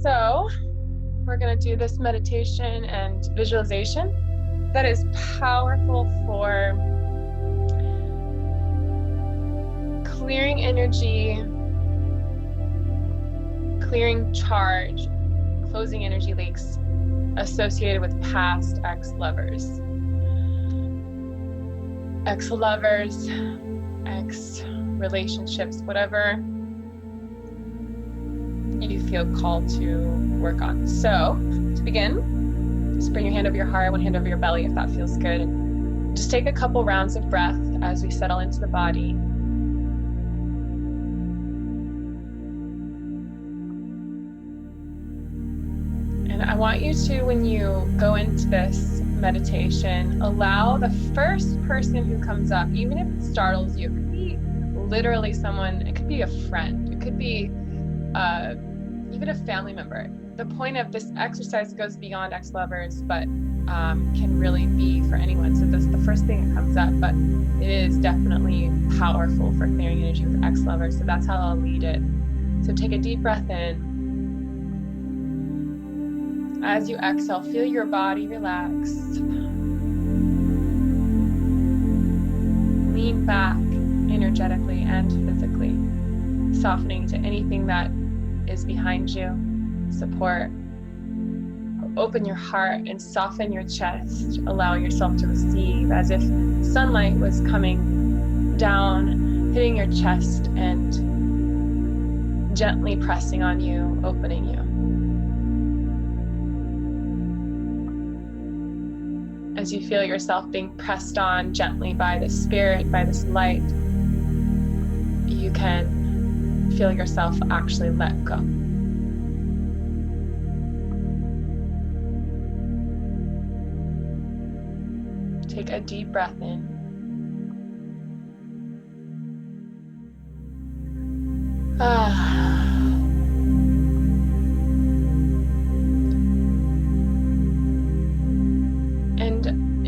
So we're going to do this meditation and visualization that is powerful for clearing energy, clearing charge, closing energy leaks associated with past ex-lovers, ex-relationships, whatever you feel called to work on. So to begin, just bring your hand over your heart, one hand over your belly if that feels good. And just take a couple rounds of breath as we settle into the body. And I want you to, when you go into this meditation, allow the first person who comes up, even if it startles you, it could be literally someone, it could be a friend, it could be even a family member. The point of this exercise goes beyond ex-lovers, but can really be for anyone. So this is the first thing that comes up, but it is definitely powerful for clearing energy with ex-lovers. So that's how I'll lead it. So take a deep breath in. As you exhale, feel your body relax. Lean back energetically and physically, softening to anything that is behind you. Support. Open your heart and soften your chest, allowing yourself to receive as if sunlight was coming down, hitting your chest and gently pressing on you, opening you. As you feel yourself being pressed on gently by the spirit, by this light, you can feel yourself actually let go. Take a deep breath in. And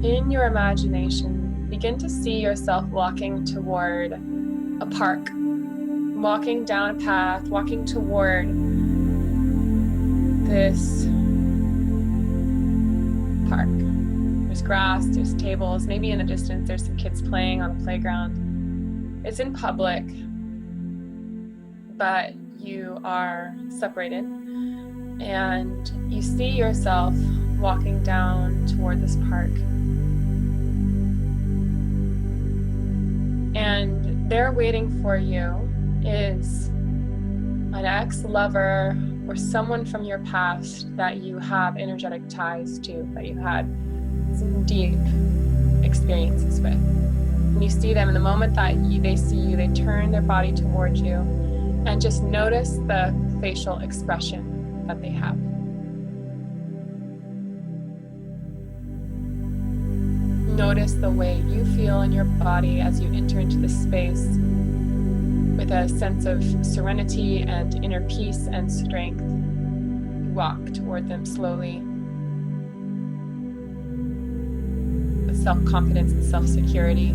in your imagination, begin to see yourself walking toward a park, walking down a path, walking toward this park. There's grass, there's tables, maybe in the distance there's some kids playing on a playground. It's in public, but you are separated, and you see yourself walking down toward this park. And there waiting for you is an ex-lover or someone from your past that you have energetic ties to, that you had some deep experiences with. And you see them, in the moment that they see you, they turn their body towards you, and just notice the facial expression that they have. Notice the way you feel in your body as you enter into this space with a sense of serenity and inner peace and strength. You walk toward them slowly with self-confidence and self-security.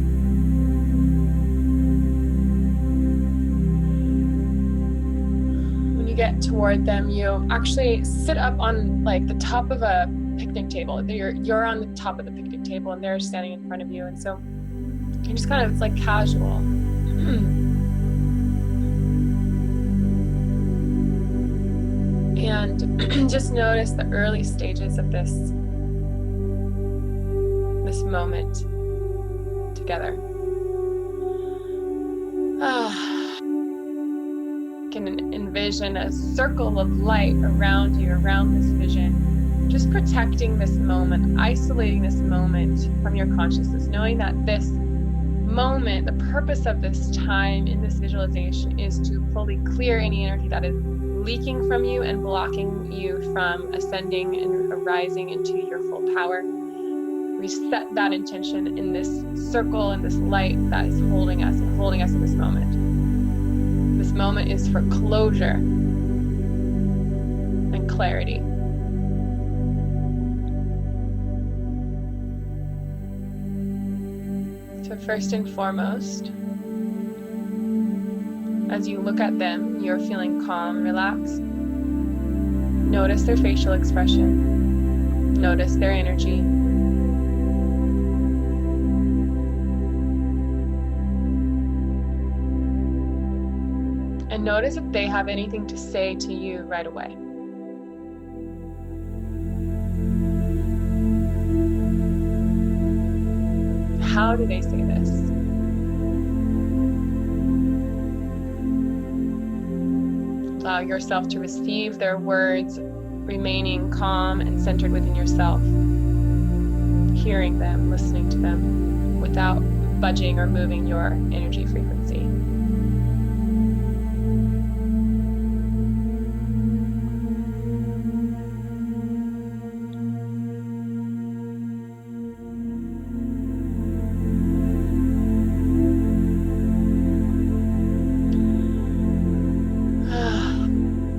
When you get toward them, you actually sit up on like the top of a picnic table. You're on the top of the picnic table and they're standing in front of you, and so you're just kind of, it's like casual. And just notice the early stages of this moment together. You can envision a circle of light around you, around this vision, just protecting this moment, isolating this moment from your consciousness, knowing that this moment, the purpose of this time in this visualization is to fully clear any energy that is leaking from you and blocking you from ascending and arising into your full power. We set that intention in this circle and this light that is holding us and holding us in this moment. This moment is for closure and clarity. So first and foremost, as you look at them, you're feeling calm, relaxed. Notice their facial expression. Notice their energy. And notice if they have anything to say to you right away. How do they say this? Allow yourself to receive their words, remaining calm and centered within yourself, hearing them, listening to them, without budging or moving your energy frequency.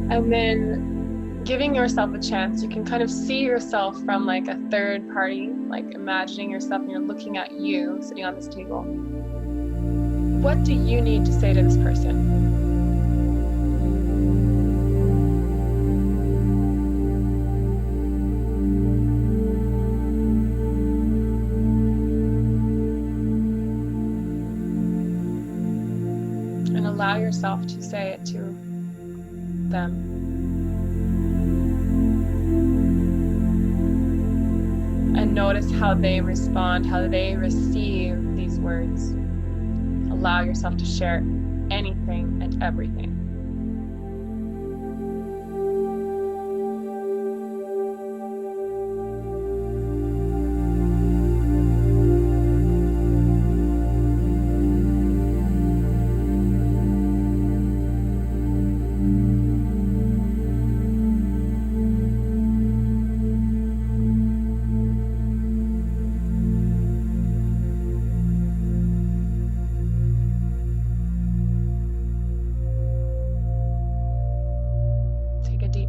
And then giving yourself a chance, you can kind of see yourself from like a third party, like imagining yourself and you're looking at you sitting on this table. What do you need to say to this person? And allow yourself to say it to them. And notice how they respond, how they receive these words. Allow yourself to share anything and everything.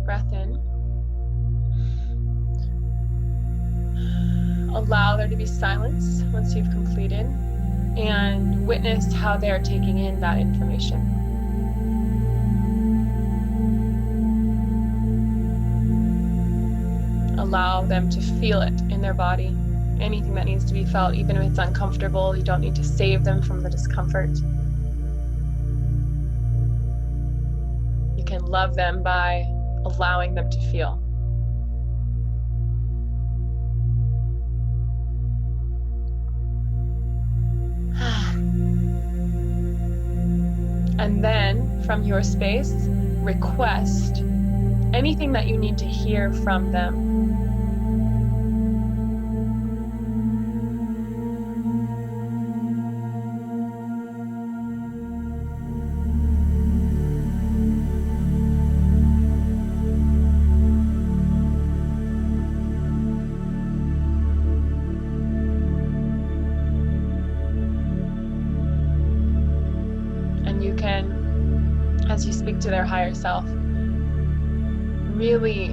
Breath in. Allow there to be silence once you've completed, and witness how they're taking in that information. Allow them to feel it in their body. Anything that needs to be felt, even if it's uncomfortable, you don't need to save them from the discomfort. You can love them by allowing them to feel. And then from your space, request anything that you need to hear from them. You can, as you speak to their higher self, really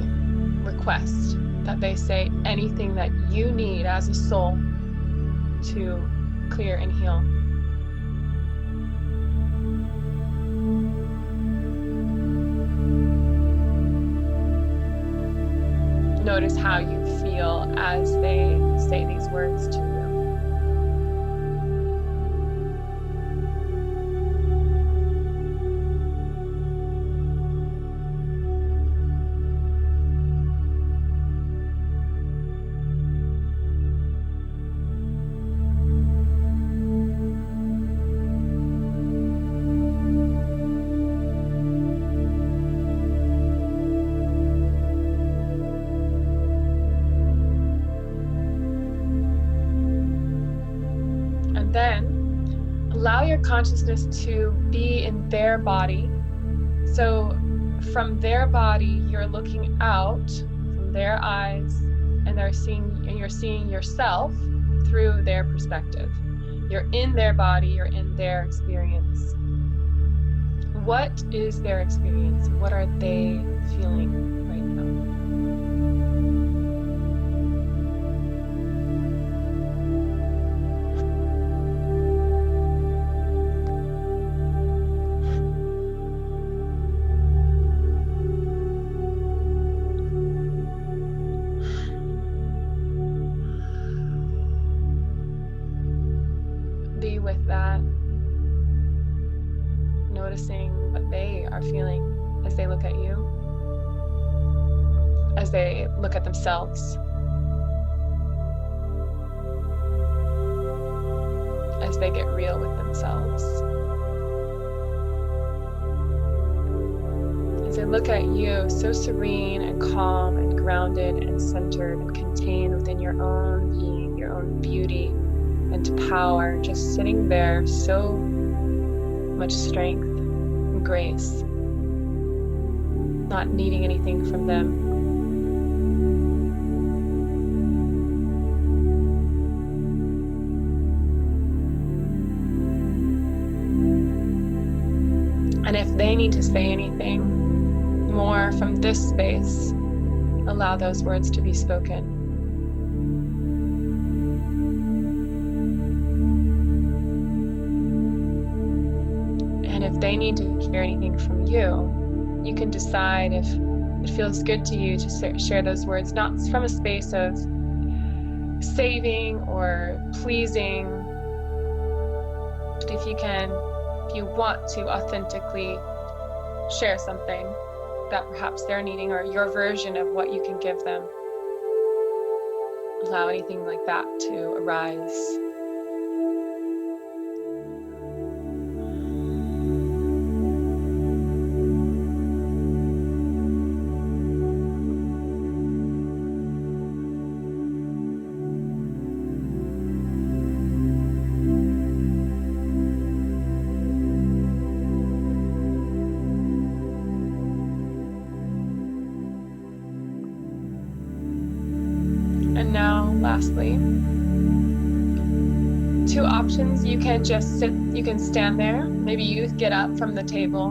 request that they say anything that you need as a soul to clear and heal. Notice how you feel as they say these words to you. Then allow your consciousness to be in their body. So from their body, you're looking out from their eyes, and you're seeing yourself through their perspective. You're in their body, you're in their experience. What is their experience? What are they feeling right now? as they look at you, as they look at themselves, as they get real with themselves. As they look at you, so serene and calm and grounded and centered and contained within your own being, your own beauty and power, just sitting there, so much strength and grace, not needing anything from them. And if they need to say anything more from this space, allow those words to be spoken. And if they need to hear anything from you, you can decide if it feels good to you to share those words, not from a space of saving or pleasing, but if you want to authentically share something that perhaps they're needing, or your version of what you can give them, allow anything like that to arise. And now, lastly, two options. You can just sit, you can stand there. Maybe you get up from the table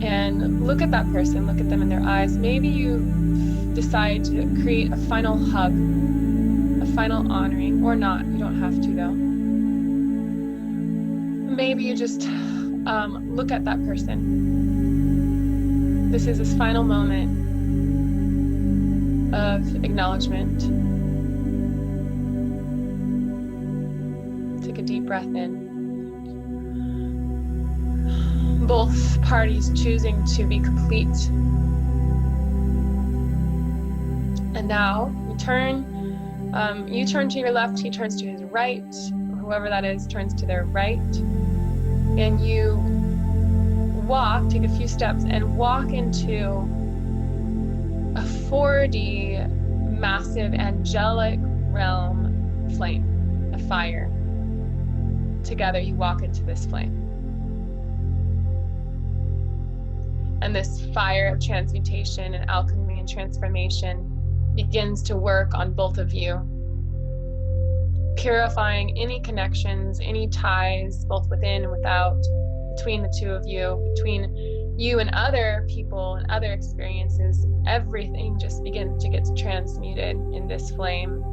and look at that person, look at them in their eyes. Maybe you decide to create a final hug, a final honoring, or not. You don't have to, though. Maybe you just look at that person. This is this final moment of acknowledgement. Take a deep breath in. Both parties choosing to be complete. And now you turn to your left, he turns to his right, or whoever that is turns to their right. And you walk, take a few steps and walk into a 4D massive angelic realm flame, a fire. Together you walk into this flame. And this fire of transmutation and alchemy and transformation begins to work on both of you, purifying any connections, any ties, both within and without, between the two of you, between you and other people and other experiences. Everything just begins to get transmuted in this flame.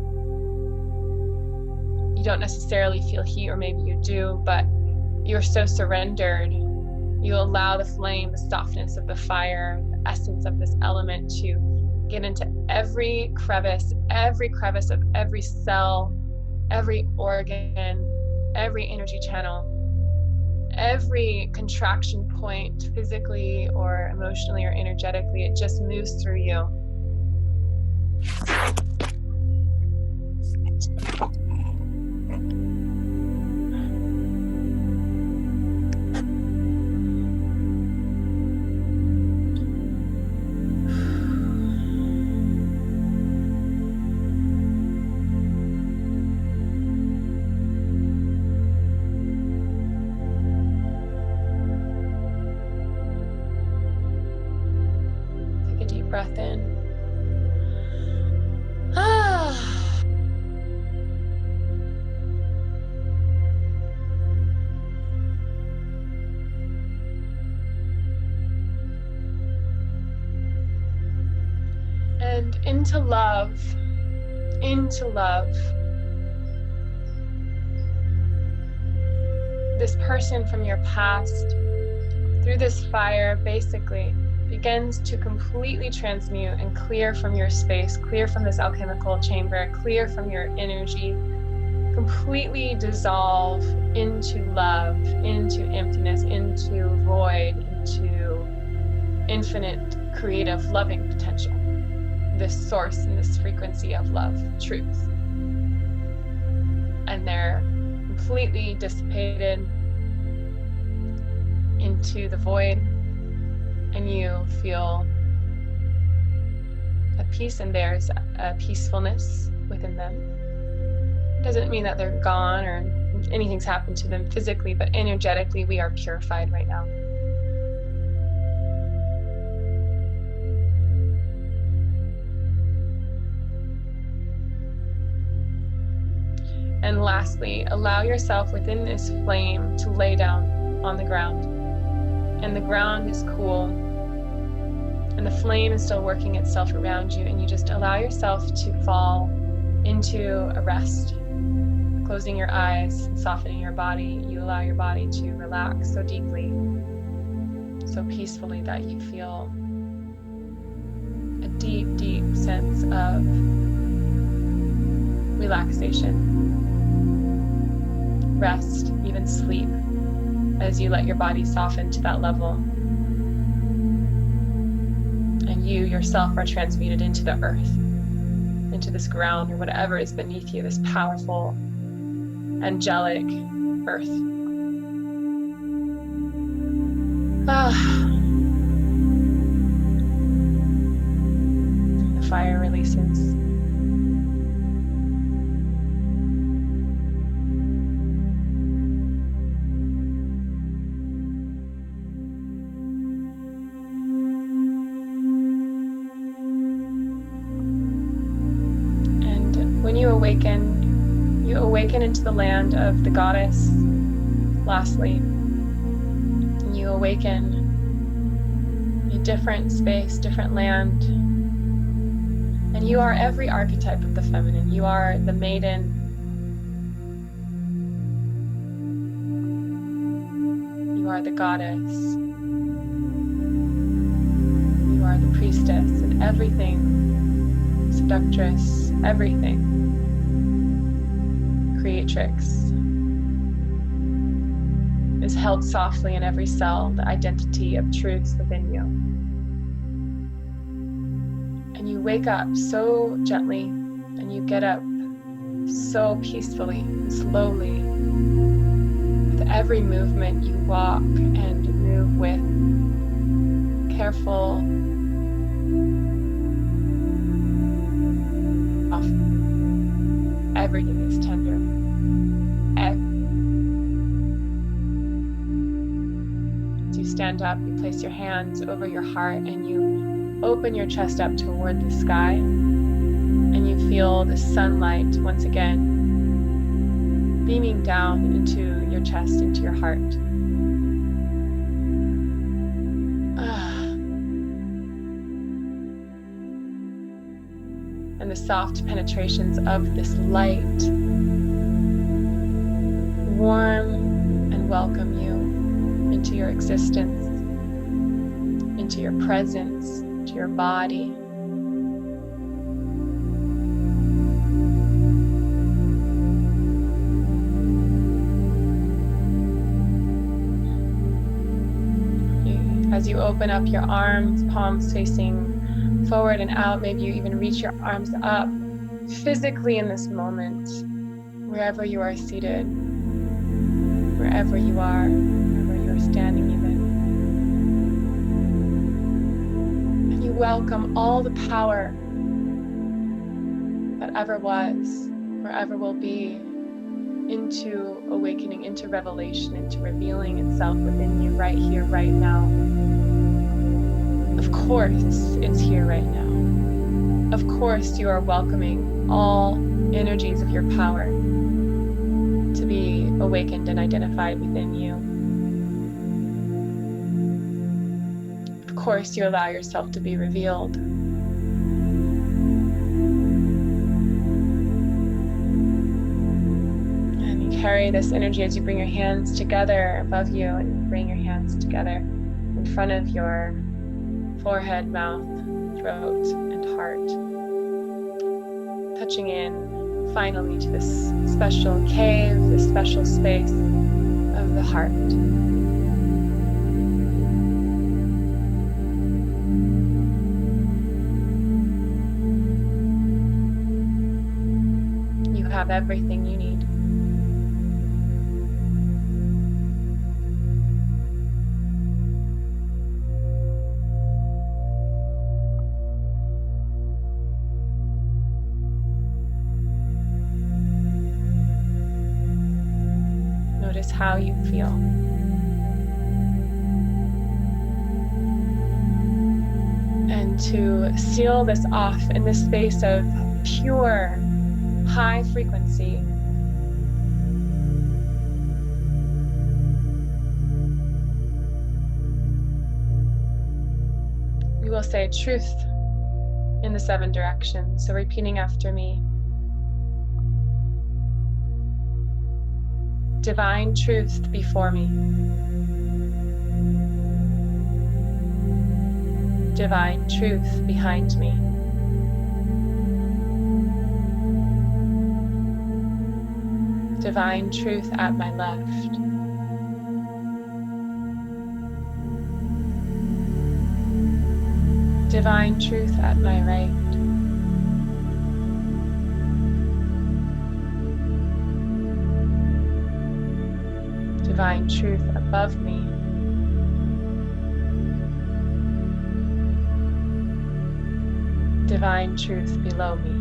You don't necessarily feel heat, or maybe you do, but you're so surrendered. You allow the flame, the softness of the fire, the essence of this element to get into every crevice of every cell, every organ, every energy channel, every contraction point, physically or emotionally or energetically. It just moves through you. Breath in. And into love. This person from your past, through this fire, basically begins to completely transmute and clear from your space, clear from this alchemical chamber, clear from your energy, completely dissolve into love, into emptiness, into void, into infinite, creative, loving potential, this source and this frequency of love, truth. And they're completely dissipated into the void, and you feel a peace, and there's a peacefulness within them. Doesn't mean that they're gone or anything's happened to them physically, but energetically we are purified right now. And lastly, allow yourself within this flame to lay down on the ground. And the ground is cool, and the flame is still working itself around you, and you just allow yourself to fall into a rest. Closing your eyes and softening your body, you allow your body to relax so deeply, so peacefully, that you feel a deep, deep sense of relaxation, rest, even sleep, as you let your body soften to that level. And you yourself are transmuted into the earth, into this ground or whatever is beneath you, this powerful, angelic earth. The fire releases. When you awaken into the land of the goddess. Lastly, you awaken a different space, different land. And you are every archetype of the feminine. You are the maiden. You are the goddess. You are the priestess, and everything, seductress, everything. Creatrix is held softly in every cell, the identity of truth within you. And you wake up so gently, and you get up so peacefully and slowly. With every movement, you walk and move with careful, everything is tender. As you stand up, you place your hands over your heart and you open your chest up toward the sky, and you feel the sunlight once again beaming down into your chest, into your heart. And the soft penetrations of this light warm and welcome you into your existence, into your presence, to your body. As you open up your arms, palms facing forward and out, maybe you even reach your arms up physically in this moment, wherever you are seated, wherever you are standing even. And you welcome all the power that ever was, forever will be, into awakening, into revelation, into revealing itself within you right here, right now. Of course, it's here right now. Of course, you are welcoming all energies of your power to be awakened and identified within you. Of course, you allow yourself to be revealed. And you carry this energy as you bring your hands together above you, and you bring your hands together in front of your forehead, mouth, throat, and heart. Touching in finally to this special cave, this special space of the heart. have everything you need. Notice how you feel. And to seal this off in this space of pure, high frequency, we will say truth in the 7 directions. So repeating after me. Divine truth before me. Divine truth behind me. Divine truth at my left. Divine truth at my right. Divine truth above me. Divine truth below me.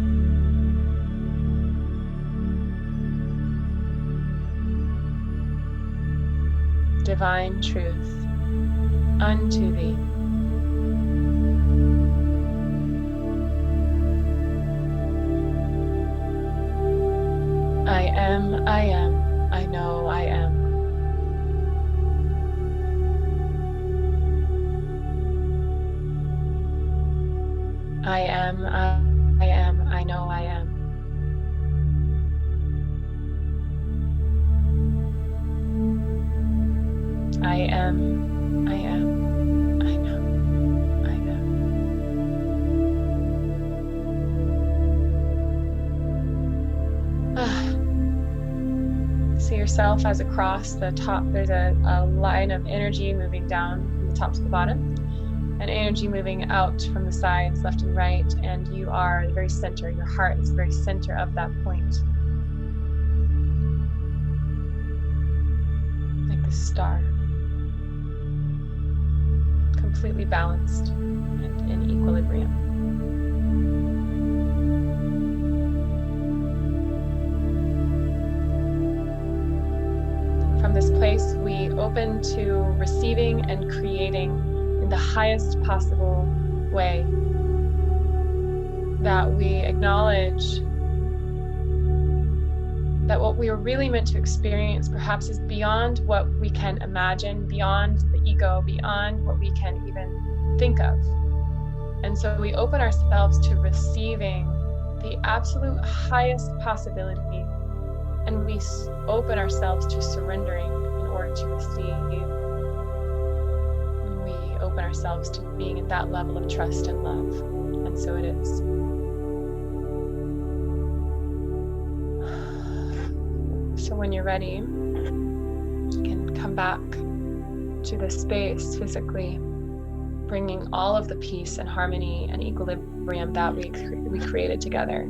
Divine truth unto thee. I am, I know I am. I am, I know I am. I am, I know I am. See yourself as across the top, there's a line of energy moving down from the top to the bottom. And energy moving out from the sides, left and right, and you are the very center. Your heart is the very center of that point. Like the star. Completely balanced and in equilibrium. From this place, we open to receiving and creating in the highest possible way, that we acknowledge that what we are really meant to experience perhaps is beyond what we can imagine, beyond the ego, beyond what we can even think of. And so we open ourselves to receiving the absolute highest possibility, and we open ourselves to surrendering in order to receive. Open ourselves to being at that level of trust and love. And so it is. So when you're ready, you can come back to the space physically, bringing all of the peace and harmony and equilibrium that we created together.